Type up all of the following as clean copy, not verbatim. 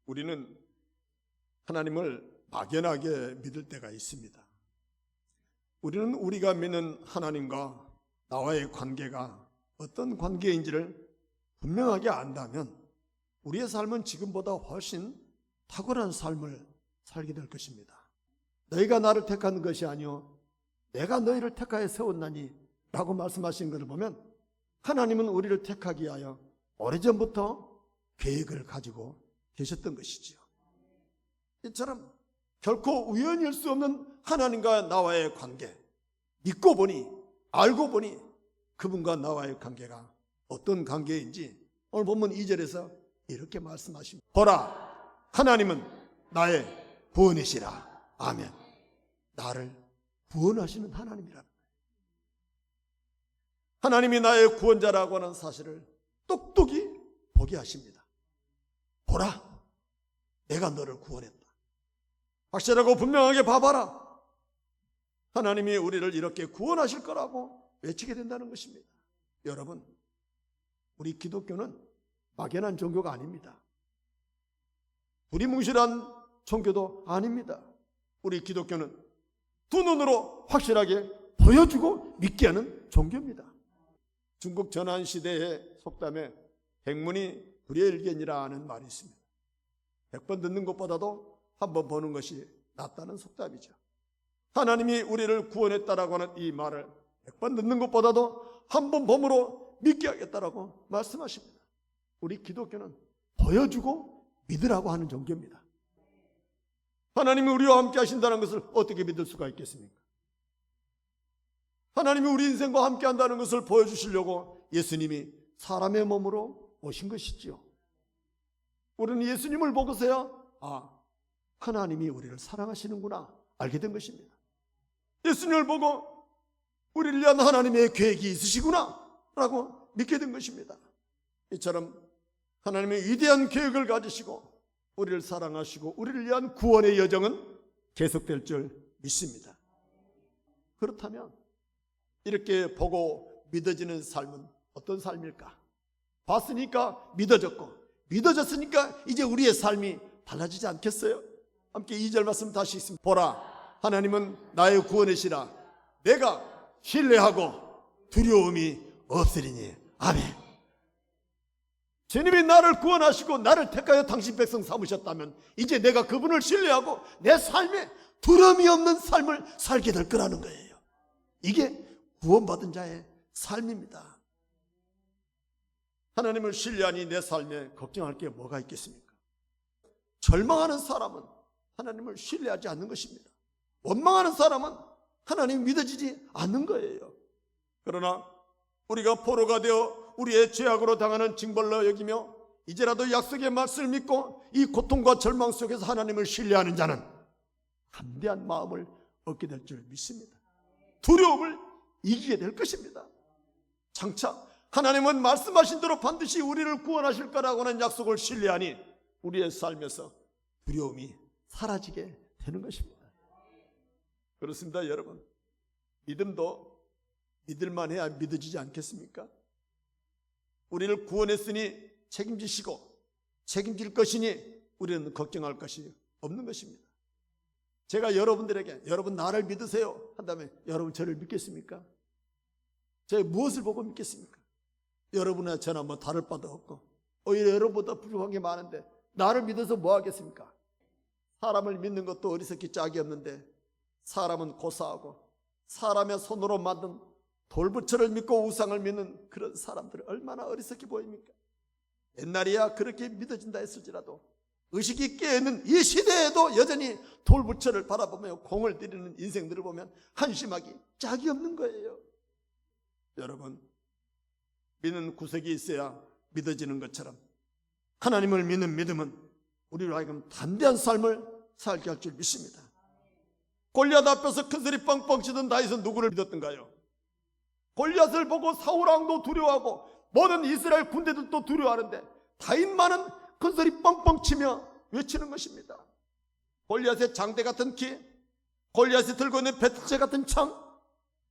우리는 하나님을 막연하게 믿을 때가 있습니다. 우리는 우리가 믿는 하나님과 나와의 관계가 어떤 관계인지를 분명하게 안다면 우리의 삶은 지금보다 훨씬 탁월한 삶을 살게 될 것입니다. 너희가 나를 택한 것이 아니요 내가 너희를 택하여 세웠나니 라고 말씀하신 것을 보면 하나님은 우리를 택하기 위하여 오래전부터 계획을 가지고 계셨던 것이지요. 이처럼 결코 우연일 수 없는 하나님과 나와의 관계, 믿고 보니 알고 보니 그분과 나와의 관계가 어떤 관계인지 오늘 본문 2절에서 이렇게 말씀하십니다. 보라, 하나님은 나의 구원이시라. 아멘. 나를 구원하시는 하나님이라는 거예요. 하나님이 나의 구원자라고 하는 사실을 똑똑히 보게 하십니다. 보라, 내가 너를 구원했다. 확실하고 분명하게 봐봐라. 하나님이 우리를 이렇게 구원하실 거라고 외치게 된다는 것입니다. 여러분, 우리 기독교는 막연한 종교가 아닙니다. 두리뭉실한 종교도 아닙니다. 우리 기독교는 두 눈으로 확실하게 보여주고 믿게 하는 종교입니다. 중국 전환시대의 속담에 백문이 불여일견이라 하는 말이 있습니다. 100번 듣는 것보다도 한 번 보는 것이 낫다는 속담이죠. 하나님이 우리를 구원했다라고 하는 이 말을 100번 듣는 것보다도 한 번 봄으로 믿게 하겠다라고 말씀하십니다. 우리 기독교는 보여주고 믿으라고 하는 종교입니다. 하나님이 우리와 함께 하신다는 것을 어떻게 믿을 수가 있겠습니까? 하나님이 우리 인생과 함께 한다는 것을 보여주시려고 예수님이 사람의 몸으로 오신 것이지요. 우리는 예수님을 보고서야 하나님이 우리를 사랑하시는구나 알게 된 것입니다. 예수님을 보고 우리를 위한 하나님의 계획이 있으시구나 라고 믿게 된 것입니다. 이처럼 하나님의 위대한 계획을 가지시고 우리를 사랑하시고 우리를 위한 구원의 여정은 계속될 줄 믿습니다. 그렇다면 이렇게 보고 믿어지는 삶은 어떤 삶일까? 봤으니까 믿어졌고 믿어졌으니까 이제 우리의 삶이 달라지지 않겠어요? 함께 2절 말씀 다시 읽습니다. 보라, 하나님은 나의 구원이시라. 내가 신뢰하고 두려움이 없으리니. 아멘. 주님이 나를 구원하시고 나를 택하여 당신 백성 삼으셨다면 이제 내가 그분을 신뢰하고 내 삶에 두려움이 없는 삶을 살게 될 거라는 거예요. 이게 구원받은 자의 삶입니다. 하나님을 신뢰하니 내 삶에 걱정할 게 뭐가 있겠습니까? 절망하는 사람은 하나님을 신뢰하지 않는 것입니다. 원망하는 사람은 하나님이 믿어지지 않는 거예요. 그러나 우리가 포로가 되어 우리의 죄악으로 당하는 징벌로 여기며 이제라도 약속의 말씀을 믿고 이 고통과 절망 속에서 하나님을 신뢰하는 자는 담대한 마음을 얻게 될 줄 믿습니다. 두려움을 이기게 될 것입니다. 장차 하나님은 말씀하신 대로 반드시 우리를 구원하실 거라고 하는 약속을 신뢰하니 우리의 삶에서 두려움이 사라지게 되는 것입니다. 그렇습니다, 여러분. 믿음도 믿을만 해야 믿어지지 않겠습니까? 우리를 구원했으니 책임지시고 책임질 것이니 우리는 걱정할 것이 없는 것입니다. 제가 여러분들에게 여러분 나를 믿으세요 한다면 여러분 저를 믿겠습니까? 제가 무엇을 보고 믿겠습니까? 여러분이나 저나 뭐 다를 바도 없고 오히려 여러분보다 부족한 게 많은데 나를 믿어서 뭐 하겠습니까? 사람을 믿는 것도 어리석기 짝이 없는데 사람은 고사하고 사람의 손으로 만든 돌부처를 믿고 우상을 믿는 그런 사람들이 얼마나 어리석게 보입니까? 옛날이야 그렇게 믿어진다 했을지라도 의식이 깨어있는 이 시대에도 여전히 돌부처를 바라보며 공을 들이는 인생들을 보면 한심하기 짝이 없는 거예요. 여러분, 믿는 구석이 있어야 믿어지는 것처럼 하나님을 믿는 믿음은 우리로 하여금 담대한 삶을 살게 할 줄 믿습니다. 골리앗 앞에서 큰 소리 뻥뻥 치던 다윗은 누구를 믿었던가요? 골리앗을 보고 사울 왕도 두려워하고 모든 이스라엘 군대들도 두려워하는데 다윗만은 큰 소리 뻥뻥 치며 외치는 것입니다. 골리앗의 장대 같은 키, 골리앗이 들고 있는 배틀체 같은 창,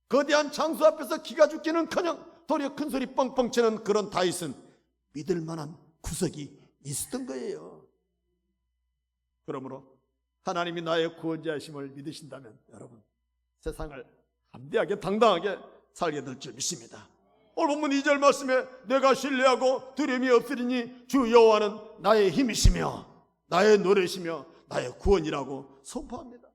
거대한 장수 앞에서 기가 죽기는커녕 도리어 큰 소리 뻥뻥 치는 그런 다윗은 믿을 만한 구석이 있었던 거예요. 그러므로 하나님이 나의 구원자이심을 믿으신다면 여러분 세상을 담대하게 당당하게 살게 될 줄 믿습니다. 오늘 본문 2절 말씀에 내가 신뢰하고 두려움이 없으리니 주 여호와는 나의 힘이시며 나의 노래시며 나의 구원이라고 선포합니다.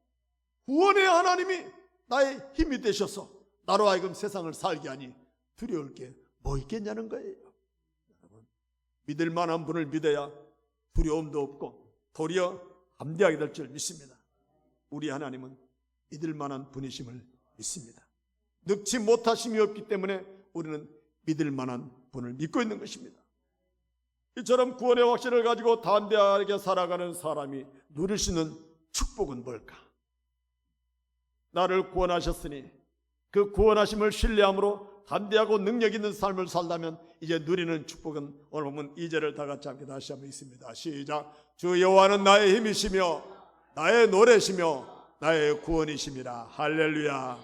구원의 하나님이 나의 힘이 되셔서 나로 하여금 세상을 살게 하니 두려울 게 뭐 있겠냐는 거예요. 여러분, 믿을 만한 분을 믿어야 두려움도 없고 도리어 담대하게 될 줄 믿습니다. 우리 하나님은 믿을 만한 분이심을 믿습니다. 늙지 못하심이 없기 때문에 우리는 믿을 만한 분을 믿고 있는 것입니다. 이처럼 구원의 확신을 가지고 담대하게 살아가는 사람이 누릴 수 있는 축복은 뭘까? 나를 구원하셨으니 그 구원하심을 신뢰함으로 담대하고 능력 있는 삶을 살다면 이제 누리는 축복은 오늘 보면 2절을 다 같이 함께 다시 한번 읽습니다. 시작. 주 여호와는 나의 힘이시며 나의 노래시며 나의 구원이심이라. 할렐루야.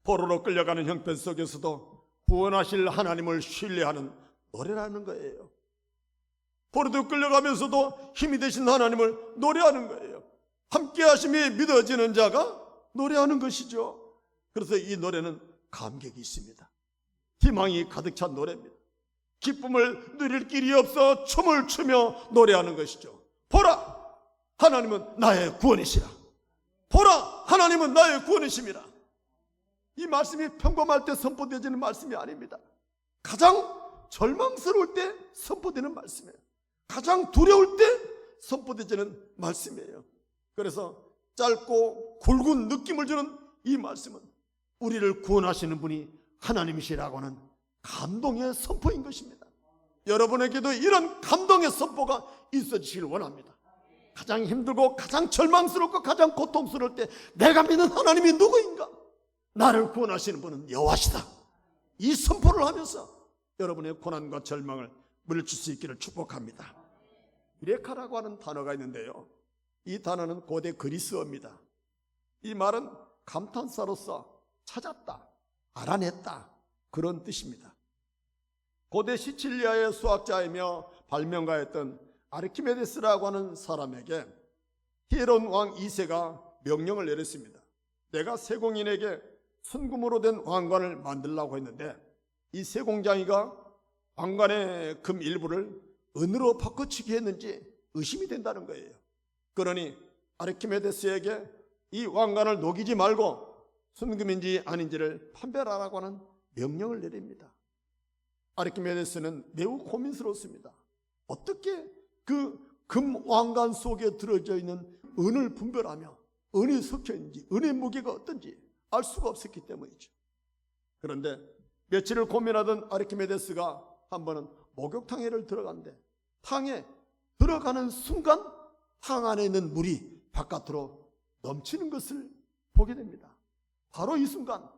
포로로 끌려가는 형편 속에서도 구원하실 하나님을 신뢰하는 노래라는 거예요. 포로로 끌려가면서도 힘이 되신 하나님을 노래하는 거예요. 함께 하심이 믿어지는 자가 노래하는 것이죠. 그래서 이 노래는 감격이 있습니다. 희망이 가득 찬 노래입니다. 기쁨을 누릴 길이 없어 춤을 추며 노래하는 것이죠. 보라, 하나님은 나의 구원이시라. 보라, 하나님은 나의 구원이심이라. 이 말씀이 평범할 때 선포되지는 말씀이 아닙니다. 가장 절망스러울 때 선포되는 말씀이에요. 가장 두려울 때 선포되지는 말씀이에요. 그래서 짧고 굵은 느낌을 주는 이 말씀은 우리를 구원하시는 분이 하나님이시라고 하는 감동의 선포인 것입니다. 여러분에게도 이런 감동의 선포가 있어지길 원합니다. 가장 힘들고 가장 절망스럽고 가장 고통스러울 때 내가 믿는 하나님이 누구인가? 나를 구원하시는 분은 여호와시다. 이 선포를 하면서 여러분의 고난과 절망을 물리칠 수 있기를 축복합니다. 유레카라고 하는 단어가 있는데요, 이 단어는 고대 그리스어입니다. 이 말은 감탄사로서 찾았다, 알아냈다, 그런 뜻입니다. 고대 시칠리아의 수학자이며 발명가였던 아르키메데스라고 하는 사람에게 히에론 왕 2세가 명령을 내렸습니다. 내가 세공인에게 순금으로 된 왕관을 만들려고 했는데 이 세공장이가 왕관의 금 일부를 은으로 바꿔치기 했는지 의심이 된다는 거예요. 그러니 아르키메데스에게 이 왕관을 녹이지 말고 순금인지 아닌지를 판별하라고 하는 명령을 내립니다. 아르키메데스는 매우 고민스러웠습니다. 어떻게 그 금 왕관 속에 들어져 있는 은을 분별하며 은이 섞여 있는지, 은의 무게가 어떤지 알 수가 없었기 때문이죠. 그런데 며칠을 고민하던 아르키메데스가 한 번은 목욕탕에를 들어간대. 탕에 들어가는 순간 탕 안에 있는 물이 바깥으로 넘치는 것을 보게 됩니다. 바로 이 순간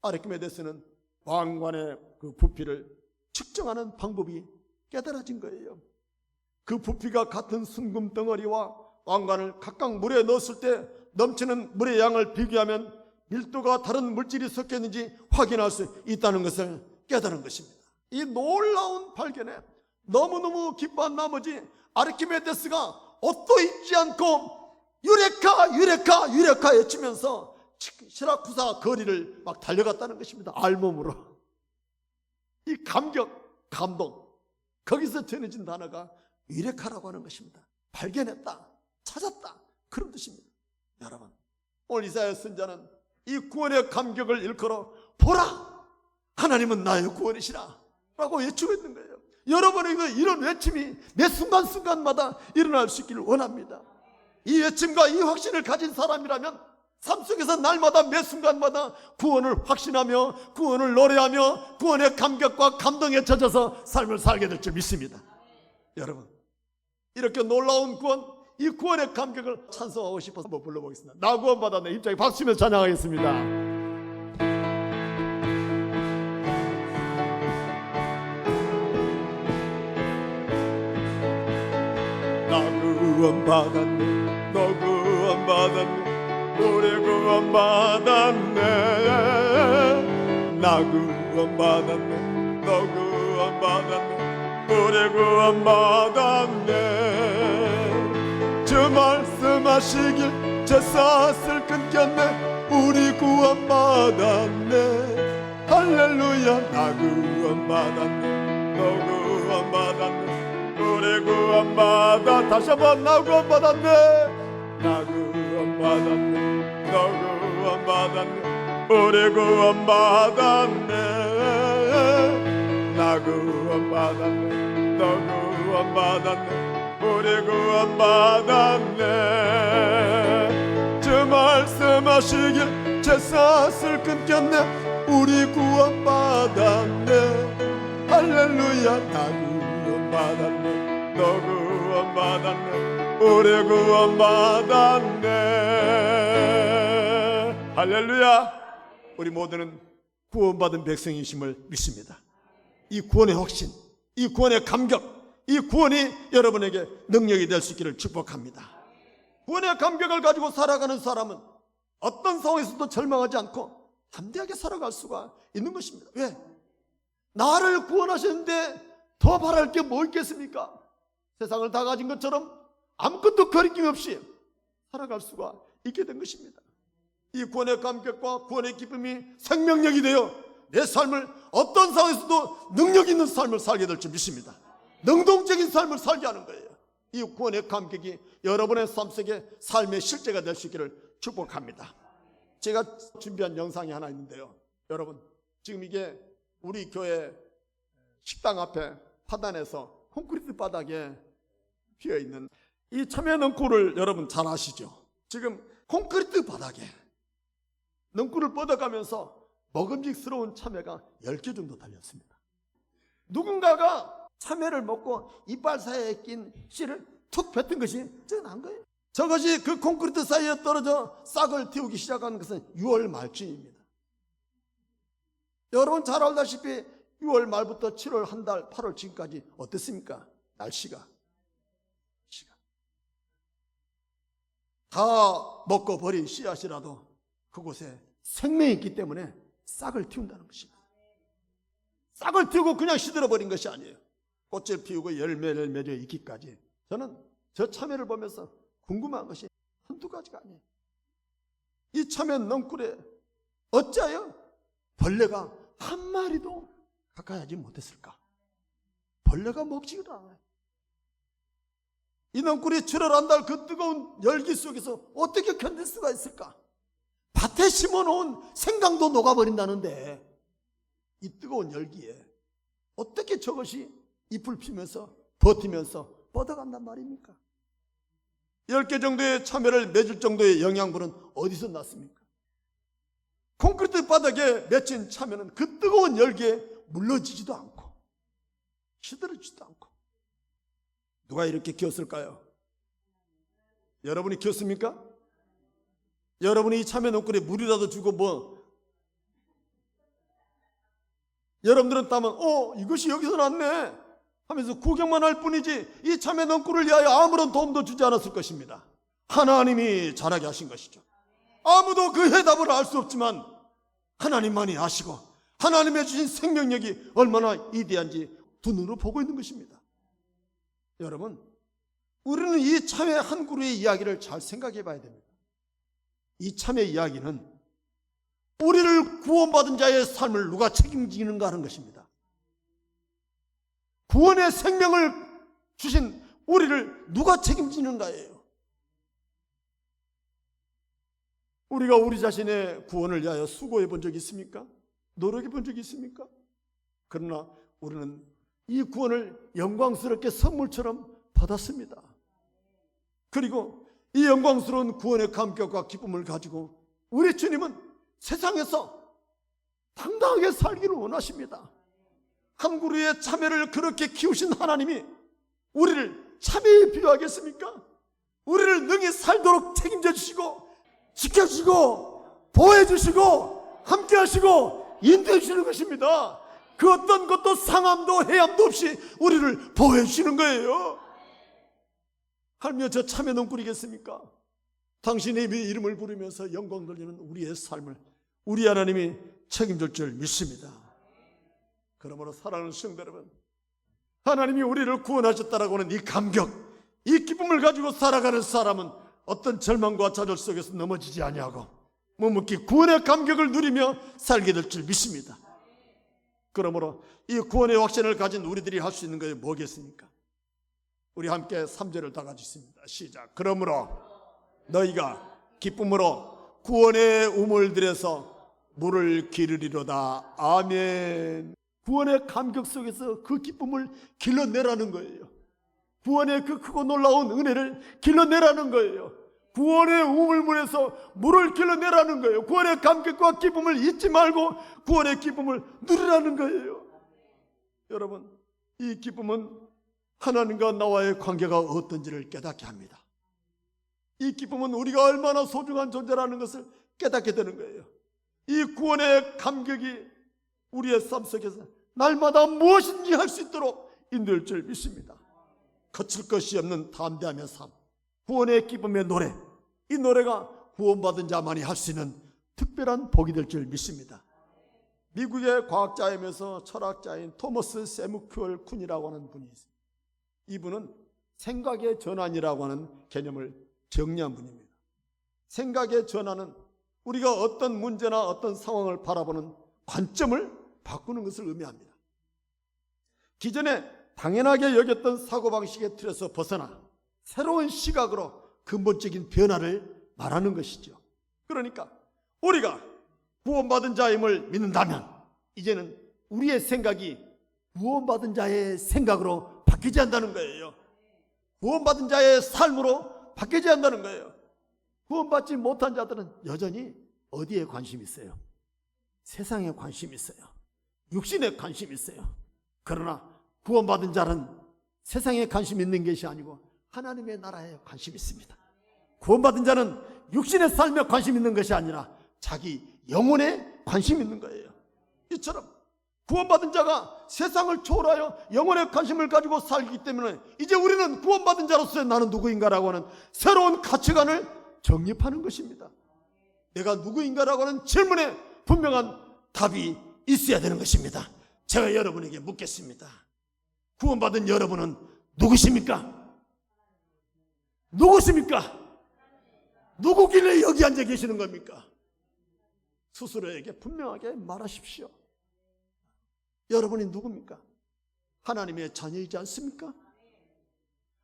아르키메데스는 왕관의 그 부피를 측정하는 방법이 깨달아진 거예요. 그 부피가 같은 순금 덩어리와 왕관을 각각 물에 넣었을 때 넘치는 물의 양을 비교하면 밀도가 다른 물질이 섞였는지 확인할 수 있다는 것을 깨달은 것입니다. 이 놀라운 발견에 너무너무 기뻐한 나머지 아르키메데스가 옷도 입지 않고 유레카 유레카 유레카 외치면서 시라쿠사 거리를 막 달려갔다는 것입니다. 알몸으로. 이 감격, 감동, 거기서 전해진 단어가 유레카라고 하는 것입니다. 발견했다, 찾았다, 그런 뜻입니다. 여러분, 오늘 이사야 선지자는 이 구원의 감격을 일컬어 보라, 하나님은 나의 구원이시라 라고 외치고 있는 거예요. 여러분에게 이런 외침이 매 순간순간마다 일어날 수 있기를 원합니다. 이 외침과 이 확신을 가진 사람이라면 삶 속에서 날마다 매 순간마다 구원을 확신하며 구원을 노래하며 구원의 감격과 감동에 젖어서 삶을 살게 될 줄 믿습니다. 여러분, 이렇게 놀라운 구원, 이 구원의 감격을 찬송하고 싶어서 한번 불러보겠습니다. 나 구원 받았네. 입장에 박수 치면서 찬양하겠습니다. 나 구원 받았네, 너 구원 받았네, 우리 구원 받았네. 나 구원 받았네, 너 구원 받았네, 우리 구원 받았네. 주 말씀하시길 제 삿을 끊겼네. 우리 구원받았네. 할렐루야. 나 구원받았네. 너 구원받았네. 우리 구원받아. 다시 한번 나 구원받았네. 나 구원받았네. 너 구원받았네. 우리 구원받았네. 나 구원받았네. 너 구원받았네. 우리 구원받았네. 주 말씀하시길 제 삿을 끊겼네. 우리 구원받았네. 할렐루야. 나 구원받았네. 너 구원받았네. 우리 구원받았네. 할렐루야. 우리 모두는 구원받은 백성이심을 믿습니다. 이 구원의 확신, 이 구원의 감격, 이 구원이 여러분에게 능력이 될 수 있기를 축복합니다. 구원의 감격을 가지고 살아가는 사람은 어떤 상황에서도 절망하지 않고 담대하게 살아갈 수가 있는 것입니다. 왜? 나를 구원하셨는데 더 바랄 게 뭐 있겠습니까? 세상을 다 가진 것처럼 아무것도 거리낌 없이 살아갈 수가 있게 된 것입니다. 이 구원의 감격과 구원의 기쁨이 생명력이 되어 내 삶을 어떤 상황에서도 능력 있는 삶을 살게 될 줄 믿습니다. 능동적인 삶을 살게 하는 거예요. 이 구원의 감격이 여러분의 삶 속에 삶의 실제가 될 수 있기를 축복합니다. 제가 준비한 영상이 하나 있는데요. 여러분, 지금 이게 우리 교회 식당 앞에 파단에서 콘크리트 바닥에 피어있는 이 참외 넝쿨을 여러분 잘 아시죠? 지금 콘크리트 바닥에 넝쿨을 뻗어가면서 먹음직스러운 참외가 10개 정도 달렸습니다. 누군가가 참외를 먹고 이빨 사이에 낀 씨를 툭 뱉은 것이 난 거예요. 저것이 그 콘크리트 사이에 떨어져 싹을 틔우기 시작한 것은 6월 말쯤입니다. 여러분 잘 알다시피 6월 말부터 7월 한 달, 8월 지금까지 어땠습니까? 날씨가 다 먹고 버린 씨앗이라도 그곳에 생명이 있기 때문에 싹을 틔운다는 것입니다. 싹을 틔우고 그냥 시들어버린 것이 아니에요. 꽃을 피우고 열매를 맺어 있기까지. 저는 저 참외를 보면서 궁금한 것이 한두 가지가 아니에요. 이 참외 넝쿨에 어찌하여 벌레가 한 마리도 가까이 하지 못했을까? 벌레가 먹지를 않아요. 이 넝쿨이 7월 한 달 그 뜨거운 열기 속에서 어떻게 견딜 수가 있을까? 밭에 심어놓은 생강도 녹아버린다는데 이 뜨거운 열기에 어떻게 저것이 잎을 피면서 버티면서 뻗어간단 말입니까? 10개 정도의 참외를 맺을 정도의 영양분은 어디서 났습니까? 콘크리트 바닥에 맺힌 참외는 그 뜨거운 열기에 물러지지도 않고 시들어지지도 않고. 누가 이렇게 키웠을까요? 여러분이 키웠습니까? 여러분이 이 참외 넝쿨에 물이라도 주고 여러분들은 따면 이것이 여기서 났네 하면서 구경만 할 뿐이지 이 참외 넝쿨을 위하여 아무런 도움도 주지 않았을 것입니다. 하나님이 자라게 하신 것이죠. 아무도 그 해답을 알 수 없지만 하나님만이 아시고 하나님의 주신 생명력이 얼마나 위대한지 두 눈으로 보고 있는 것입니다. 여러분, 우리는 이 참외 한 그루의 이야기를 잘 생각해 봐야 됩니다. 이 참외 이야기는 우리를 구원받은 자의 삶을 누가 책임지는가 하는 것입니다. 구원의 생명을 주신 우리를 누가 책임지는가예요. 우리가 우리 자신의 구원을 위하여 수고해 본 적이 있습니까? 노력해 본 적이 있습니까? 그러나 우리는 이 구원을 영광스럽게 선물처럼 받았습니다. 그리고 이 영광스러운 구원의 감격과 기쁨을 가지고 우리 주님은 세상에서 당당하게 살기를 원하십니다. 한 그루의 참외를 그렇게 키우신 하나님이 우리를 참외에 비유하겠습니까? 우리를 능히 살도록 책임져 주시고 지켜주시고 보호해 주시고 함께 하시고 인도해 주시는 것입니다. 그 어떤 것도 상함도 해함도 없이 우리를 보호해 주시는 거예요. 하물며 저 참외 넝쿨이겠습니까? 당신의 이름을 부르면서 영광 돌리는 우리의 삶을 우리 하나님이 책임질 줄 믿습니다. 그러므로 사랑하는 성도 여러분, 하나님이 우리를 구원하셨다라고 하는 이 감격, 이 기쁨을 가지고 살아가는 사람은 어떤 절망과 좌절 속에서 넘어지지 아니하고 묵묵히 구원의 감격을 누리며 살게 될 줄 믿습니다. 그러므로 이 구원의 확신을 가진 우리들이 할 수 있는 것이 뭐겠습니까? 우리 함께 3절을 다 같이 있습니다. 시작. 그러므로 너희가 기쁨으로 구원의 우물들에서 물을 기르리로다. 아멘. 구원의 감격 속에서 그 기쁨을 길러내라는 거예요. 구원의 그 크고 놀라운 은혜를 길러내라는 거예요. 구원의 우물물에서 물을 길러내라는 거예요. 구원의 감격과 기쁨을 잊지 말고 구원의 기쁨을 누리라는 거예요. 여러분, 이 기쁨은 하나님과 나와의 관계가 어떤지를 깨닫게 합니다. 이 기쁨은 우리가 얼마나 소중한 존재라는 것을 깨닫게 되는 거예요. 이 구원의 감격이 우리의 삶 속에서 날마다 무엇인지 할 수 있도록 인도할 줄 믿습니다. 거칠 것이 없는 담대함의 삶, 구원의 기쁨의 노래, 이 노래가 구원받은 자만이 할 수 있는 특별한 복이 될 줄 믿습니다. 미국의 과학자이면서 철학자인 토머스 세무큐얼 쿤이라고 하는 분이 있습니다. 이분은 생각의 전환이라고 하는 개념을 정리한 분입니다. 생각의 전환은 우리가 어떤 문제나 어떤 상황을 바라보는 관점을 바꾸는 것을 의미합니다. 기존에 당연하게 여겼던 사고방식의 틀에서 벗어나 새로운 시각으로 근본적인 변화를 말하는 것이죠. 그러니까 우리가 구원받은 자임을 믿는다면 이제는 우리의 생각이 구원받은 자의 생각으로 바뀌지 않는다는 거예요. 구원받은 자의 삶으로 바뀌지 않는다는 거예요. 구원받지 못한 자들은 여전히 어디에 관심이 있어요? 세상에 관심이 있어요. 육신에 관심이 있어요. 그러나 구원받은 자는 세상에 관심 있는 것이 아니고 하나님의 나라에 관심이 있습니다. 구원받은 자는 육신의 삶에 관심 있는 것이 아니라 자기 영혼에 관심이 있는 거예요. 이처럼 구원받은 자가 세상을 초월하여 영혼의 관심을 가지고 살기 때문에 이제 우리는 구원받은 자로서의 나는 누구인가라고 하는 새로운 가치관을 정립하는 것입니다. 내가 누구인가라고 하는 질문에 분명한 답이 있어야 되는 것입니다. 제가 여러분에게 묻겠습니다. 구원받은 여러분은 누구십니까? 누구십니까? 누구길래 여기 앉아 계시는 겁니까? 스스로에게 분명하게 말하십시오. 여러분이 누굽니까? 하나님의 자녀이지 않습니까?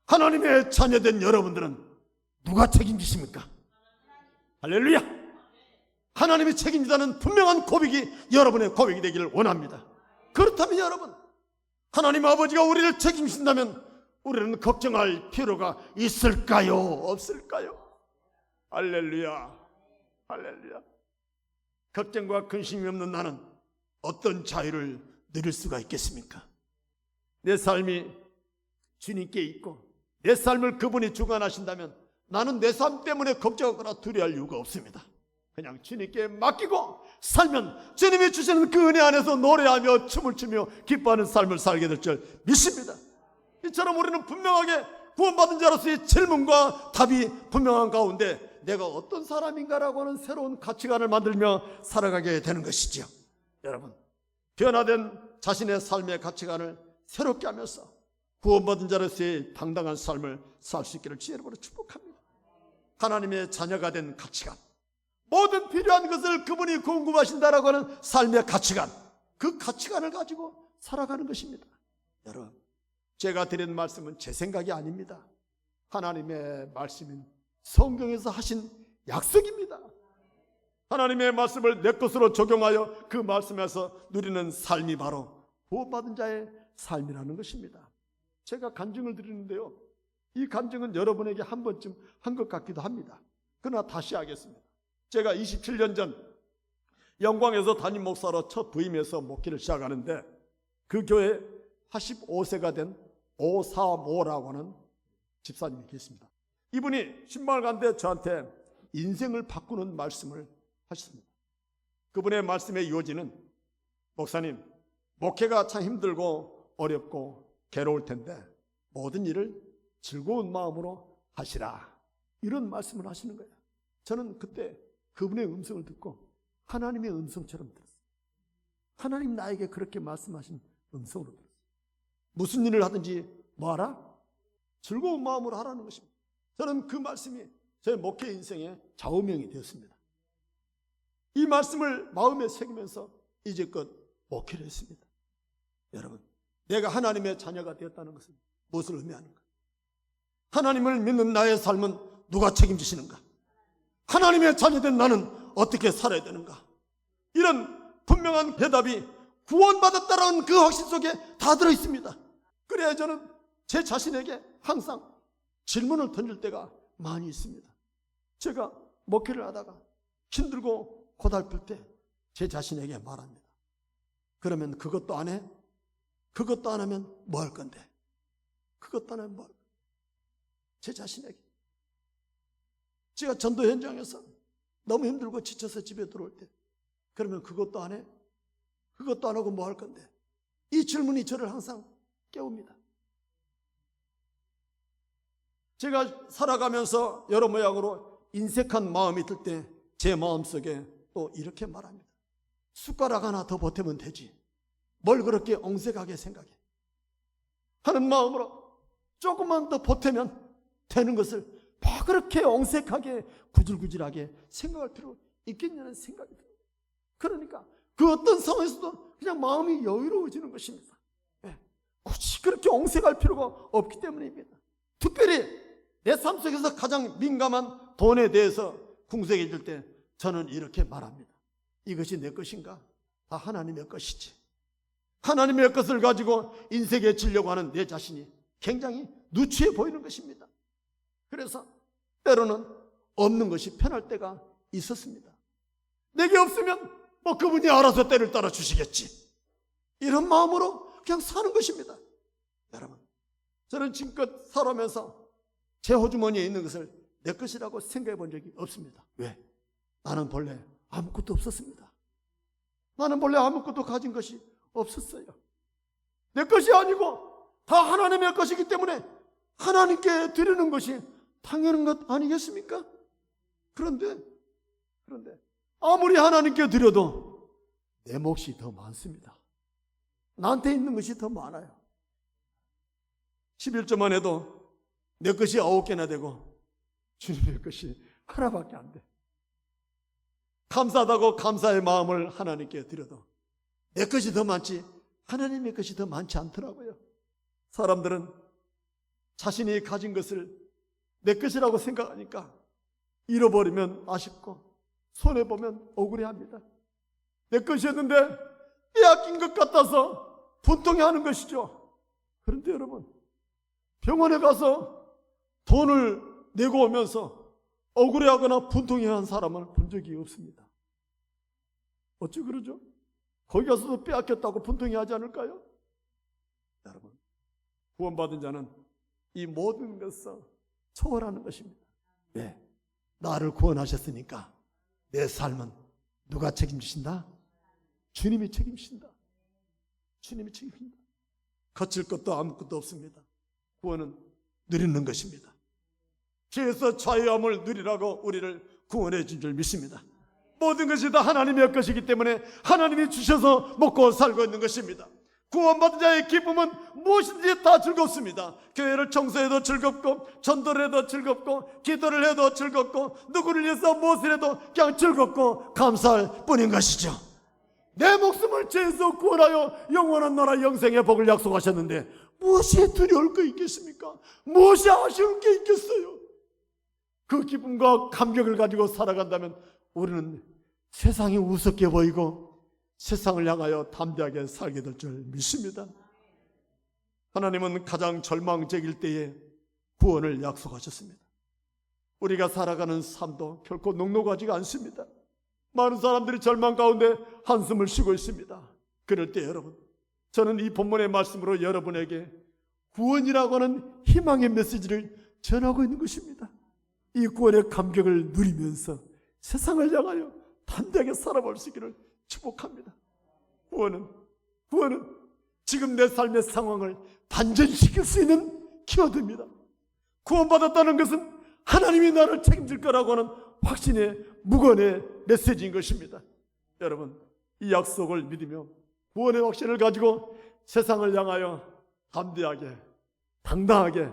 하나님의 자녀된 여러분들은 누가 책임지십니까? 할렐루야! 하나님이 책임지다는 분명한 고백이 여러분의 고백이 되기를 원합니다. 그렇다면 여러분, 하나님 아버지가 우리를 책임진다면 우리는 걱정할 필요가 있을까요? 없을까요? 할렐루야! 할렐루야! 걱정과 근심이 없는 나는 어떤 자유를 누릴 수가 있겠습니까? 내 삶이 주님께 있고 내 삶을 그분이 주관하신다면 나는 내 삶 때문에 걱정하거나 두려워할 이유가 없습니다. 그냥 주님께 맡기고 살면 주님이 주시는 그 은혜 안에서 노래하며 춤을 추며 기뻐하는 삶을 살게 될 줄 믿습니다. 이처럼 우리는 분명하게 구원받은 자로서의 질문과 답이 분명한 가운데 내가 어떤 사람인가라고 하는 새로운 가치관을 만들며 살아가게 되는 것이지요. 여러분, 변화된 자신의 삶의 가치관을 새롭게 하면서 구원받은 자로서의 당당한 삶을 살 수 있기를 주의 이름으로 축복합니다. 하나님의 자녀가 된 가치관, 모든 필요한 것을 그분이 공급하신다라고 하는 삶의 가치관, 그 가치관을 가지고 살아가는 것입니다. 여러분, 제가 드린 말씀은 제 생각이 아닙니다. 하나님의 말씀인 성경에서 하신 약속입니다. 하나님의 말씀을 내 것으로 적용하여 그 말씀에서 누리는 삶이 바로 구원받은 자의 삶이라는 것입니다. 제가 간증을 드리는데요, 이 간증은 여러분에게 한 번쯤 한 것 같기도 합니다. 그러나 다시 하겠습니다. 제가 27년 전 영광에서 담임 목사로 첫 부임해서 목회를 시작하는데 그 교회에 85세가 된 오사모라고 하는 집사님이 계십니다. 이분이 신방을 갔는데 저한테 인생을 바꾸는 말씀을 하셨습니다. 그분의 말씀의 요지는, 목사님, 목회가 참 힘들고 어렵고 괴로울 텐데 모든 일을 즐거운 마음으로 하시라, 이런 말씀을 하시는 거예요. 저는 그때 그분의 음성을 듣고 하나님의 음성처럼 들었어요. 하나님 나에게 그렇게 말씀하신 음성으로 들었어요. 무슨 일을 하든지 뭐 하라? 즐거운 마음으로 하라는 것입니다. 저는 그 말씀이 제 목회 인생의 좌우명이 되었습니다. 이 말씀을 마음에 새기면서 이제껏 목회를 했습니다. 여러분, 내가 하나님의 자녀가 되었다는 것은 무엇을 의미하는가? 하나님을 믿는 나의 삶은 누가 책임지시는가? 하나님의 자녀된 나는 어떻게 살아야 되는가? 이런 분명한 대답이 구원받았다는 그 확신 속에 다 들어있습니다. 그래야 저는 제 자신에게 항상 질문을 던질 때가 많이 있습니다. 제가 목회를 하다가 힘들고 고달플 때 제 자신에게 말합니다. 그러면 그것도 안 해? 그것도 안 하면 뭐 할 건데? 그것도 안 하면 뭐 할 건데? 제 자신에게. 제가 전도 현장에서 너무 힘들고 지쳐서 집에 들어올 때 그러면 그것도 안 해? 그것도 안 하고 뭐 할 건데? 이 질문이 저를 항상 깨웁니다. 제가 살아가면서 여러 모양으로 인색한 마음이 들 때 제 마음속에 또 이렇게 말합니다. 숟가락 하나 더 보태면 되지. 뭘 그렇게 엉색하게 생각해? 하는 마음으로 조금만 더 보태면 되는 것을 뭐 그렇게 엉색하게 구질구질하게 생각할 필요 있겠냐는 생각이 들어요. 그러니까 그 어떤 상황에서도 그냥 마음이 여유로워지는 것입니다. 굳이 그렇게 엉색할 필요가 없기 때문입니다. 특별히 내 삶 속에서 가장 민감한 돈에 대해서 궁색해질 때 저는 이렇게 말합니다. 이것이 내 것인가? 다 하나님의 것이지. 하나님의 것을 가지고 인색해지려고 하는 내 자신이 굉장히 누추해 보이는 것입니다. 그래서 때로는 없는 것이 편할 때가 있었습니다. 내게 없으면 뭐 그분이 알아서 때를 따라 주시겠지. 이런 마음으로 그냥 사는 것입니다. 여러분, 저는 지금껏 살아오면서 제 호주머니에 있는 것을 내 것이라고 생각해 본 적이 없습니다. 왜? 나는 본래 아무것도 없었습니다. 나는 본래 아무것도 가진 것이 없었어요. 내 것이 아니고 다 하나님의 것이기 때문에 하나님께 드리는 것이 당연한 것 아니겠습니까? 그런데 아무리 하나님께 드려도 내 몫이 더 많습니다. 나한테 있는 것이 더 많아요. 11조만 해도 내 것이 9개나 되고 주님의 것이 하나밖에 안 돼. 감사하다고 감사의 마음을 하나님께 드려도 내 것이 더 많지 하나님의 것이 더 많지 않더라고요. 사람들은 자신이 가진 것을 내 것이라고 생각하니까 잃어버리면 아쉽고 손해보면 억울해합니다. 내 것이었는데 빼앗긴 것 같아서 분통해하는 것이죠. 그런데 여러분, 병원에 가서 돈을 내고 오면서 억울해하거나 분통해한 사람을 본 적이 없습니다. 어찌 그러죠? 거기 가서도 빼앗겼다고 분통해하지 않을까요? 여러분, 구원받은 자는 이 모든 것을 초월하는 것입니다. 왜? 나를 구원하셨으니까 내 삶은 누가 책임지신다? 주님이 책임지신다. 주님이 책임진다. 거칠 것도 아무것도 없습니다. 구원은 누리는 것입니다. 죄에서 자유함을 누리라고 우리를 구원해 준 줄 믿습니다. 모든 것이 다 하나님의 것이기 때문에 하나님이 주셔서 먹고 살고 있는 것입니다. 구원받은 자의 기쁨은 무엇이든지 다 즐겁습니다. 교회를 청소해도 즐겁고, 전도를 해도 즐겁고, 기도를 해도 즐겁고, 누구를 위해서 무엇을 해도 그냥 즐겁고 감사할 뿐인 것이죠. 내 목숨을 죄에서 구원하여 영원한 나라 영생의 복을 약속하셨는데 무엇이 두려울 거 있겠습니까? 무엇이 아쉬울 게 있겠어요? 그 기쁨과 감격을 가지고 살아간다면 우리는 세상이 우습게 보이고 세상을 향하여 담대하게 살게 될 줄 믿습니다. 하나님은 가장 절망적일 때에 구원을 약속하셨습니다. 우리가 살아가는 삶도 결코 녹록하지가 않습니다. 많은 사람들이 절망 가운데 한숨을 쉬고 있습니다. 그럴 때 여러분, 저는 이 본문의 말씀으로 여러분에게 구원이라고 하는 희망의 메시지를 전하고 있는 것입니다. 이 구원의 감격을 누리면서 세상을 향하여 담대하게 살아볼 수 있기를 축복합니다. 구원은 지금 내 삶의 상황을 반전시킬 수 있는 키워드입니다. 구원받았다는 것은 하나님이 나를 책임질 거라고 하는 확신의 무건의 메시지인 것입니다. 여러분, 이 약속을 믿으며 구원의 확신을 가지고 세상을 향하여 담대하게, 당당하게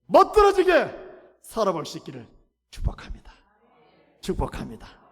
멋들어지게 살아볼 수 있기를 축복합니다. 축복합니다.